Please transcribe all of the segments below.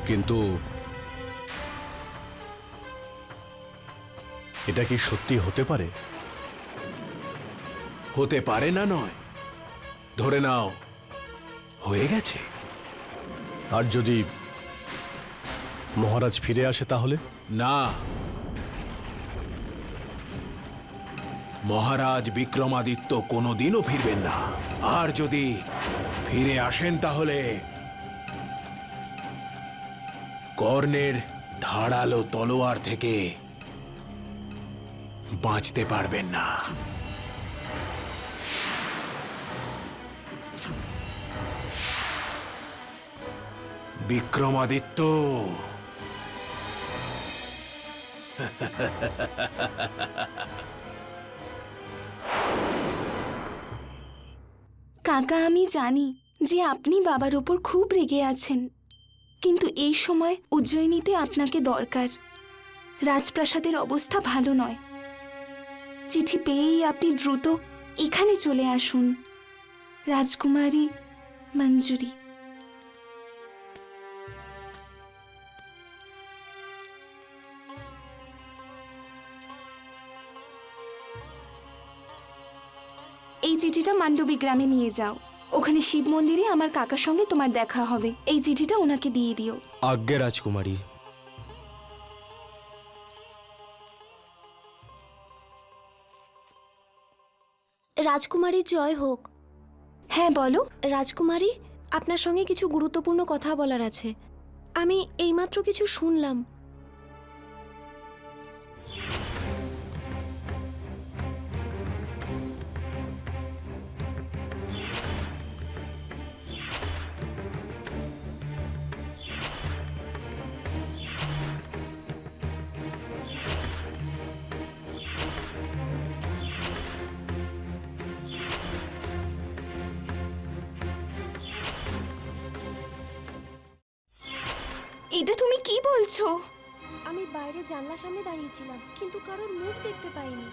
কিন্তু এটা কি সত্যি হতে পারে? হতে পারে না নয়, ধরে নাও হয়ে গেছে। আর যদি মহারাজ ফিরে আসে তাহলে? না, মহারাজ বিক্রমাদিত্য কোনোদিনও ফিরবেন না। আর যদি ফিরে আসেন তাহলে কর্ণের ধারালো তলোয়ার থেকে বাঁচতে পারবেন না। বিক্রমাদিত্য, কাকা, আমি জানি যে আপনি বাবার উপর খুব রেগে আছেন, কিন্তু এই সময় উজ্জয়িনীতে আপনাকে দরকার। রাজপ্রাসাদের অবস্থা ভালো নয়। চিঠি পেয়েই আপনি দ্রুত এখানে চলে আসুন। রাজকুমারী মঞ্জুরি। এই চিঠিটা মান্ডবী গ্রামে নিয়ে যাও। ওখানে শিব মন্দিরে আমার কাকার সঙ্গে তোমার দেখা হবে। এই চিঠিটা ওনাকে দিয়ে দিও। আজ্ঞে রাজকুমারী। রাজকুমারী জয় হোক। হ্যাঁ বলো। রাজকুমারী, আপনার সঙ্গে কিছু গুরুত্বপূর্ণ কথা বলার আছে। আমি এইমাত্র কিছু শুনলাম। এটা তুমি কি বলছো? আমি বাইরে জানলার সামনে দাঁড়িয়েছিলাম, কিন্তু কারোর মুখ দেখতে পাইনি।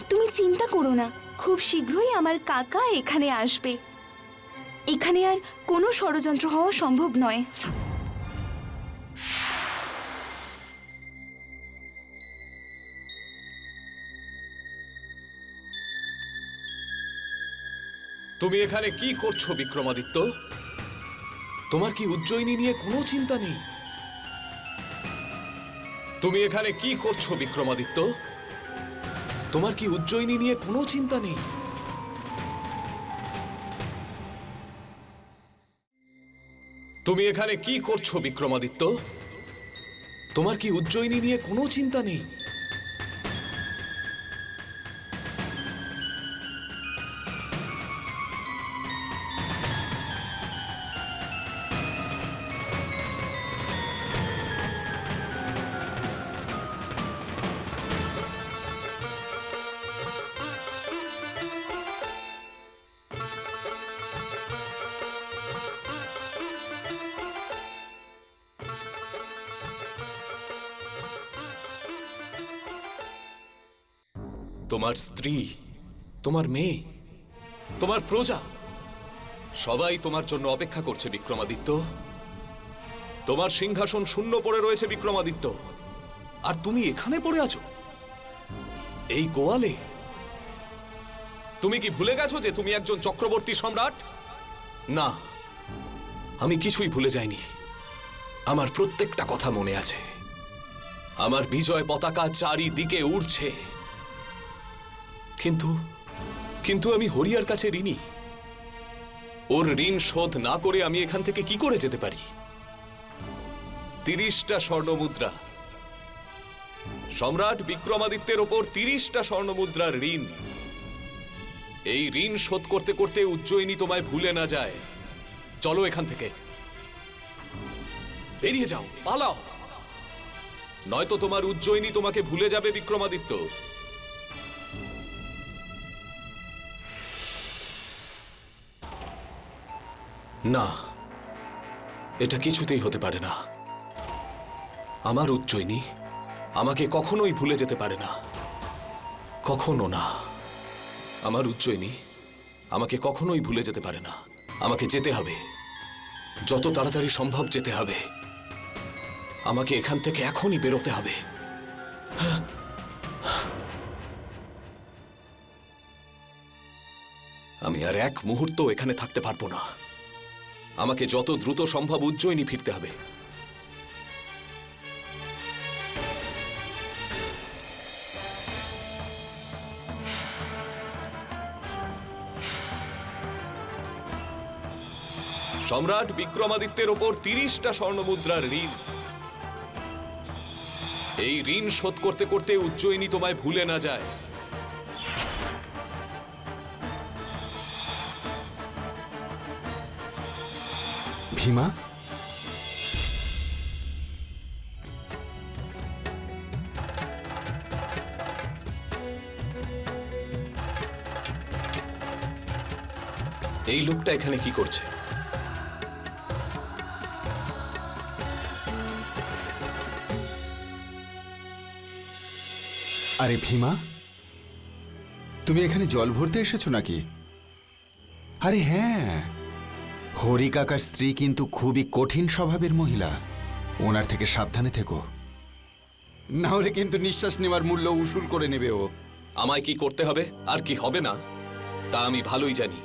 তুমি চিন্তা করো না, খুব শীঘ্রই আমার কাকা এখানে আসবে। এখানে আর কোনো ষড়যন্ত্র হওয়া সম্ভব নয়। তুমি এখানে কি করছো বিক্রমাদিত্য? তোমার কি উজ্জয়িনী নিয়ে কোনো চিন্তা নেই? তুমি এখানে কি করছো বিক্রমাদিত্য? তোমার কি উজ্জয়িনী নিয়ে কোনো চিন্তা নেই? তুমি এখানে কি করছো বিক্রমাদিত্য? তোমার কি উজ্জয়িনী নিয়ে কোনো চিন্তা নেই? তোমার স্ত্রী, তোমার মেয়ে, তোমার প্রজা সবাই তোমার জন্য অপেক্ষা করছে বিক্রমাদিত্য। তোমার সিংহাসন শূন্য পড়ে রয়েছে বিক্রমাদিত্য, আর তুমি এখানে পড়ে আছো এই গোয়ালে। তুমি কি ভুলে গেছো যে তুমি একজন চক্রবর্তী সম্রাট? না, আমি কিছুই ভুলে যাইনি। আমার প্রত্যেকটা কথা মনে আছে। আমার বিজয় পতাকা চারিদিকে উড়ছে। কিন্তু কিন্তু আমি হরিয়ার কাছে ঋণী। ওর ঋণ শোধ না করে আমি এখান থেকে কি করে যেতে পারি? 30টা স্বর্ণমুদ্রা, সম্রাট বিক্রমাদিত্যের ওপর 30টা স্বর্ণমুদ্রার ঋণ। এই ঋণ শোধ করতে করতে উজ্জয়িনী তোমায় ভুলে না যায়। চলো এখান থেকে, বেরিয়ে যাও, পালাও, নয়তো তোমার উজ্জয়িনী তোমাকে ভুলে যাবে বিক্রমাদিত্য। না, এটা কিছুতেই হতে পারে না। আমার উজ্জয়িনী আমাকে কখনোই ভুলে যেতে পারে না, কখনো না। আমার উজ্জয়িনী আমাকে কখনোই ভুলে যেতে পারে না। আমাকে যেতে হবে, যত তাড়াতাড়ি সম্ভব যেতে হবে। আমাকে এখান থেকে এখনই বেরোতে হবে। আমি আর এক মুহূর্ত এখানে থাকতে পারবো না। আমাকে যত দ্রুত সম্ভব উজ্জয়িনী ফিরতে হবে। সম্রাট বিক্রমাদিত্যের ওপর 30টা স্বর্ণমুদ্রার ঋণ। এই ঋণ শোধ করতে করতে উজ্জয়িনী তোমায় ভুলে না যায়। ভীমা, এই লোকটা এখানে কি করছে? আরে ভীমা, তুমি এখানে জল ভরতে এসেছো নাকি? আরে হ্যাঁ, হরি কাকার স্ত্রী কিন্তু খুবই কঠিন স্বভাবের মহিলা। ওনার থেকে সাবধানে থেকো, না হলে কিন্তু নিঃশ্বাস নেওয়ার মূল্য উসুল করে নেবে ও। আমায় কি করতে হবে আর কি হবে না তা আমি ভালোই জানি।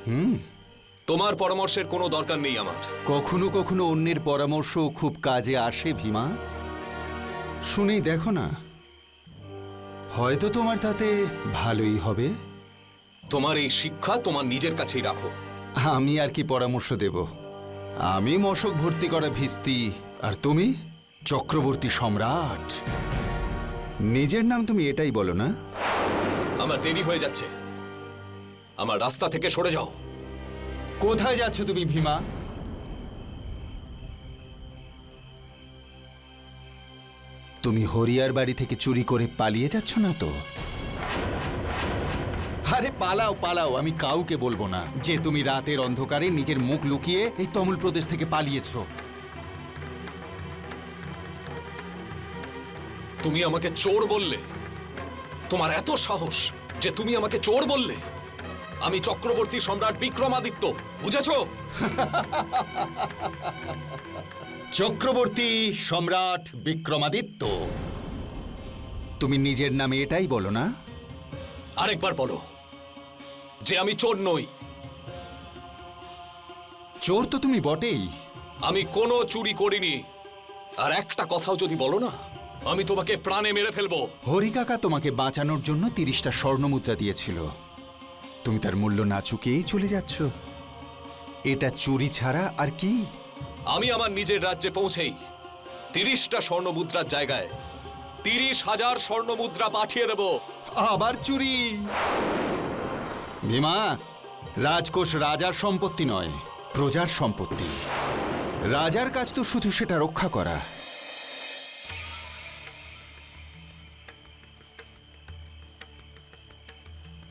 তোমার পরামর্শের কোনো দরকার নেই আমার। কখনো কখনো অন্যের পরামর্শ খুব কাজে আসে ভীমা। শুনেই দেখো না, হয়তো তোমার তাতে ভালোই হবে। তোমার এই শিক্ষা তোমার নিজের কাছেই রাখো। আমি আর কি পরামর্শ দেব? আমি মশক ভর্তি করা ভিস্তি, আর তুমি চক্রবর্তী সম্রাট। নিজের নাম তুমি এটাই বলো না? আমার দেরি হয়ে যাচ্ছে, আমার রাস্তা থেকে সরে যাও। কোথায় যাচ্ছ তুমি ভীমা? তুমি হরিয়ার বাড়ি থেকে চুরি করে পালিয়ে যাচ্ছ না তো? আরে পালাও পালাও, আমি কাউকে বলবো না যে তুমি রাতের অন্ধকারে নিজের মুখ লুকিয়ে এই তমুল প্রদেশ থেকে পালিয়েছ। তুমি আমাকে চোর বললে? তোমার এত সাহস যে তুমি আমাকে চোর বললে? আমি চক্রবর্তী সম্রাট বিক্রমাদিত্য, বুঝেছো? চক্রবর্তী সম্রাট বিক্রমাদিত্য, তুমি নিজের নামে এটাই বলো না? আরেকবার বলো যে আমি চোর নই। চোর তো তুমি বটেই। আমি কোনো চুরি করিনি, আর একটা কথাও যদি বলো না, আমি তোমাকে প্রাণে মেরে ফেলবো। হরি কাকা তোমাকে বাঁচানোর জন্য 30টা স্বর্ণমুদ্রা দিয়েছিল, তুমি তার মূল্য না চুকিয়েই চলে যাচ্ছ। এটা চুরি ছাড়া আর কি? আমি আমার নিজের রাজ্যে পৌঁছেই 30টা স্বর্ণমুদ্রার জায়গায় 30,000 স্বর্ণমুদ্রা পাঠিয়ে দেব। আবার চুরি? ভীমা, রাজকোষ রাজার সম্পত্তি নয়, প্রজার সম্পত্তি। রাজার কাজ তো শুধু সেটা রক্ষা করা।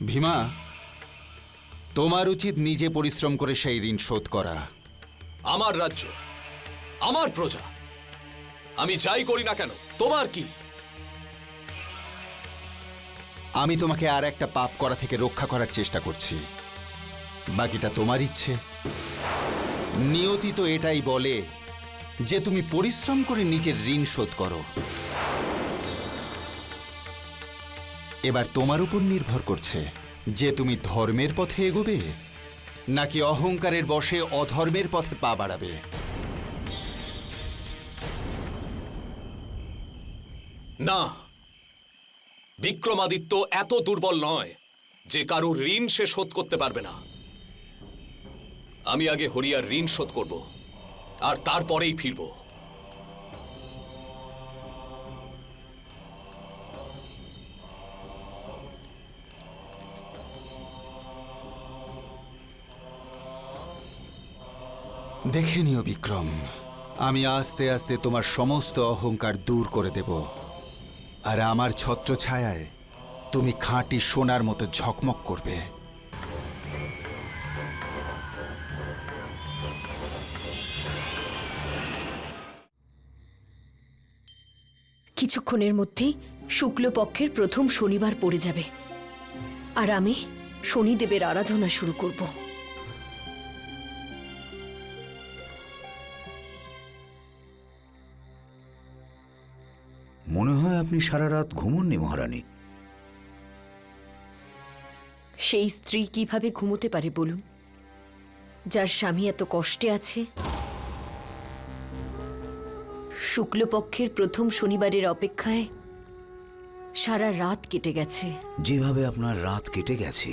ভীমা, তোমার উচিত নিজে পরিশ্রম করে সেই ঋণ শোধ করা। আমার রাজ্য, আমার প্রজা, আমি যাই করি না কেন তোমার কি? আমি তোমাকে আর একটা পাপ করা থেকে রক্ষা করার চেষ্টা করছি, বাকিটা তোমার ইচ্ছে। নিয়তি তো এটাই বলে যে তুমি পরিশ্রম করে নিজের ঋণ শোধ করো। এবার তোমার উপর নির্ভর করছে যে তুমি ধর্মের পথে এগোবে নাকি অহংকারের বশে অধর্মের পথে পা বাড়াবে। না, বিক্রমাদিত্য এত দুর্বল নয় যে কারোর ঋণ সে শোধ করতে পারবে না। আমি আগে হরিয়ার ঋণ শোধ করব, আর তারপরেই ফিরব। দেখে নিও বিক্রম, আমি আস্তে আস্তে তোমার সমস্ত অহংকার দূর করে দেব, আর আমার ছত্রছায়ায় তুমি খাঁটি সোনার মতো ঝকমক করবে। কিছুক্ষণের মধ্যেই শুক্লপক্ষের প্রথম শনিবার পড়ে যাবে আর আমি শনিদেবের আরাধনা শুরু করব। মনে হয় আপনি সারা রাত ঘুমোননি মহারানী। সেই স্ত্রী কিভাবে ঘুমোতে পারে বলুন, যার স্বামী এত কষ্টে আছে? শুক্লপক্ষের প্রথম শনিবারের অপেক্ষায় সারা রাত কেটে গেছে। যেভাবে আপনার রাত কেটে গেছে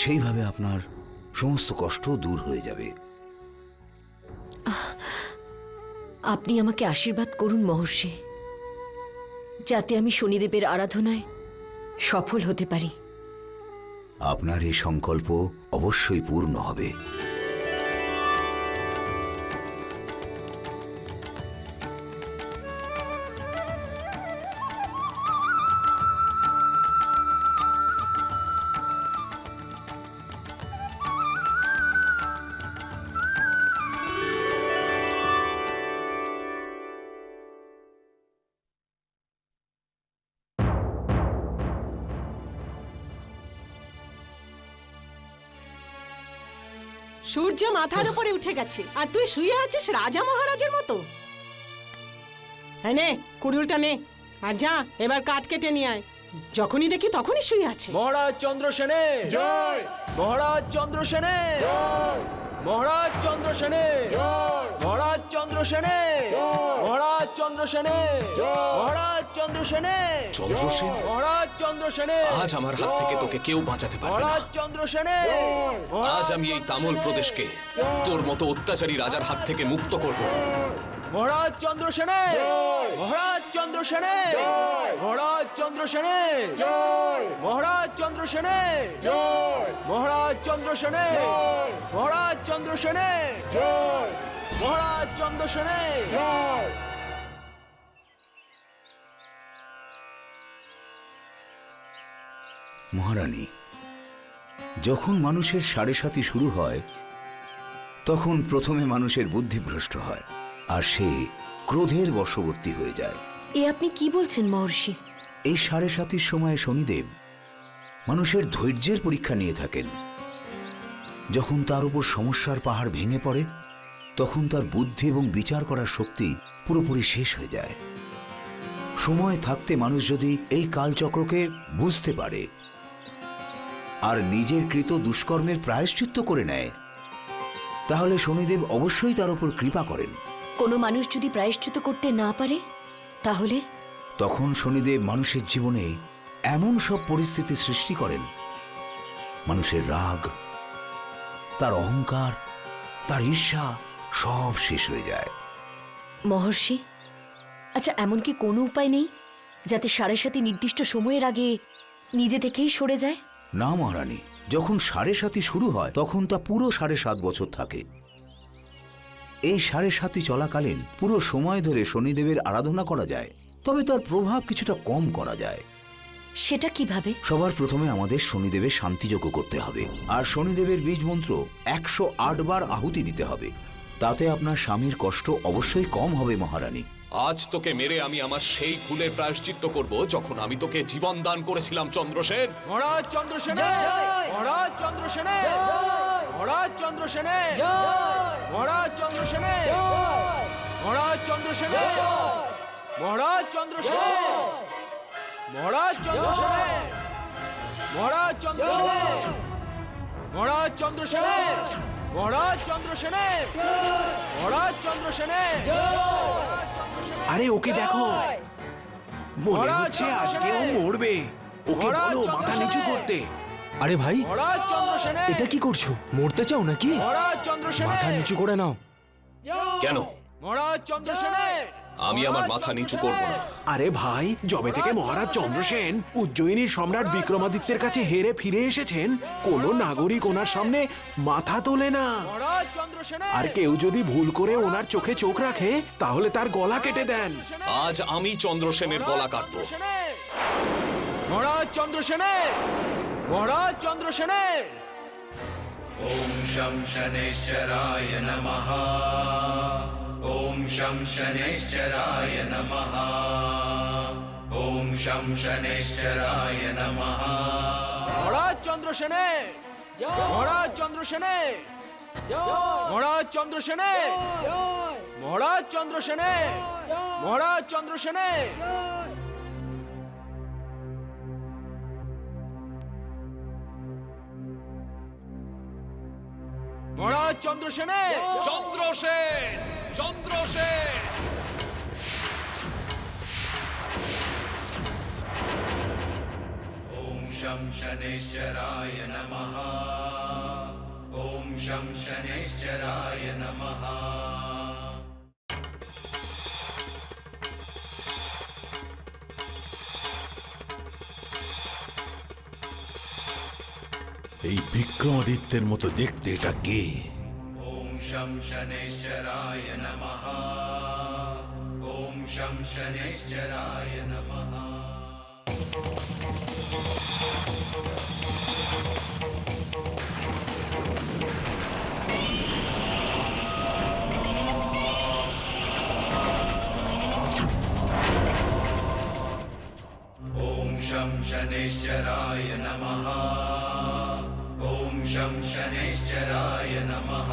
সেইভাবে আপনার সমস্ত কষ্ট দূর হয়ে যাবে। আপনি আমাকে আশীর্বাদ করুন মহর্ষি, যাতে আমি শনিদেবের আরাধনায় সফল হতে পারি। আপনার এই সংকল্প অবশ্যই পূর্ণ হবে। সূর্য মাথার উপরে উঠে গেছে আর তুই শুয়ে আছিস রাজা মহারাজের মতো। নে কুড়ুলটা নে আর যা এবার কাঠ কেটে নিয়ে আয়। যখনই দেখি তখনই শুয়ে আছে। মহারাজ চন্দ্রসেনে জয়, মহারাজ চন্দ্রসেনে জয়, মহারাজ চন্দ্রসেনে জয়, মহারাজ চন্দ্রসেনে জয়, মহারাজ চন্দ্রসেনে জয়, মহারাজ চন্দ্রসেনে চন্দ্রসেন? মহারাজ চন্দ্রসেনে আজ আমার হাত থেকে তোকে কেউ বাঁচাতে পারবে না। মহারাজ চন্দ্রসেনে আজ আমি এই তামল প্রদেশকে তোর মতো অত্যাচারী রাজার হাত থেকে মুক্ত করব। মহারাজ চন্দ্রসেনে মহারাজ চন্দ্রসেনে মহারাজ চন্দ্রসেনে মহারাজ চন্দ্রসেনে মহারাজ চন্দ্রসেনে মহারাজ চন্দ্রসেনে মহারাজ চন্দ্রসেনে। মহারানী, যখন মানুষের সাড়ে সাতি শুরু হয় তখন প্রথমে মানুষের বুদ্ধিভ্রষ্ট হয় আর সে ক্রোধের বশবর্তী হয়ে যায়। এ আপনি কি বলছেন মহর্ষি? এই সাড়ে সাতির সময় শনিদেব মানুষের ধৈর্যের পরীক্ষা নিয়ে থাকেন। যখন তার উপর সমস্যার পাহাড় ভেঙে পড়ে তখন তার বুদ্ধি এবং বিচার করার শক্তি পুরোপুরি শেষ হয়ে যায়। সময় থাকতে মানুষ যদি এই কালচক্রকে বুঝতে পারে আর নিজের কৃত দুষ্কর্মের প্রায়শ্চিত্ত করে নেয়, তাহলে শনিদেব অবশ্যই তার উপর কৃপা করেন। কোনো মানুষ যদি প্রায়শ্চিত্ত করতে না পারে তাহলে? তখন শনিদেব মানুষের জীবনে এমন সব পরিস্থিতি সৃষ্টি করেন, মানুষের রাগ, তার অহংকার, তার ঈর্ষা সব শেষ হয়ে যায়। মহর্ষি, আচ্ছা এমন কি কোনো উপায় নেই যাতে সাড়ে সাতি নির্দিষ্ট সময়ের আগে নিজে থেকেই সরে যায়? না মহারানী, যখন সাড়ে সাতি শুরু হয় তখন তা পুরো 7.5 বছর থাকে। এই সাড়ে সাতি চলাকালীন পুরো সময় ধরে শনিদেবের আরাধনা করা যায়, তবে তার প্রভাব কিছুটা কম করা যায়। সেটা কিভাবে? সবার প্রথমে আমাদের শনিদেবের শান্তিযজ্ঞ করতে হবে আর শনিদেবের বীজ মন্ত্র 108 বার আহুতি দিতে হবে। তাতে আপনার স্বামীর কষ্ট অবশ্যই কম হবে মহারানী। আজ তোকে মেরে আমি আমার সেই ভুলের প্রায়শ্চিত্ত করব যখন আমি তোকে জীবন দান করেছিলাম চন্দ্রসেন। মহারাজ চন্দ্রসেনে মহারাজ চন্দ্রসেনে মহারাজ চন্দ্রসেনে মহারাজ চন্দ্রসেনে মহারাজ চন্দ্রসেনে মহারাজ চন্দ্রসেনে মহারাজ চন্দ্রসেনে মহারাজ চন্দ্রসেনে মহারাজ চন্দ্রসেনে মহারাজ চন্দ্রসেনে মহারাজ চন্দ্রসেনে। আরে ওকে দেখো, মনে হচ্ছে আজকে ও মরবে। ওকে বলো মাথা নিচু করতে। আরে ভাই, মহারাজ চন্দ্রসেনে এটা কি করছো? মরতে চাও নাকি? মহারাজ চন্দ্রসেনে মাথা নিচু করে নাও। কেন? মহারাজ চন্দ্রসেনে আমি আমার মাথা নিচু করব না। আরে ভাই, যবে থেকে মহারাজ চন্দ্রসেন উজ্জয়িনীর সম্রাট বিক্রমাদিত্যের কাছে হেরে ফিরে এসেছেন, কোনো নাগরিক ওনার সামনে মাথা তোলে না। মহারাজ চন্দ্রসেনে আর কেউ যদি ভুল করে ওনার চোখে চোখ রাখে তাহলে তার গলা কেটে দেন। আজ আমি চন্দ্রসেনের গলা কাটবো। মহারাজ চন্দ্রসেনে মহারাজ চন্দ্রসেনে। ওম শং শনেশ্চরায় নমঃ। ওম শং শনেশ্চরায় নমঃ। शं शनैश्चराय नमः মহারাজ চন্দ্রসেনে মহারাজ চন্দ্রসেনে মহারাজ চন্দ্রসেনে মহারাজ চন্দ্রসেনে মহারাজ চন্দ্রসেনে মহারাজ চন্দ্রসেনে চন্দ্রসেন, চন্দ্রসেন। ॐ शं शनैश्चराय नमः ॐ शं शनैश्चराय नमः এই বিক্রমাদিত্যের মতো দেখতে এটা কে? ॐ शं शनैश्चराय नमः ॐ शं शनैश्चराय नमः ॐ शं शनैश्चराय नमः ॐ शं शनैश्चराय नमः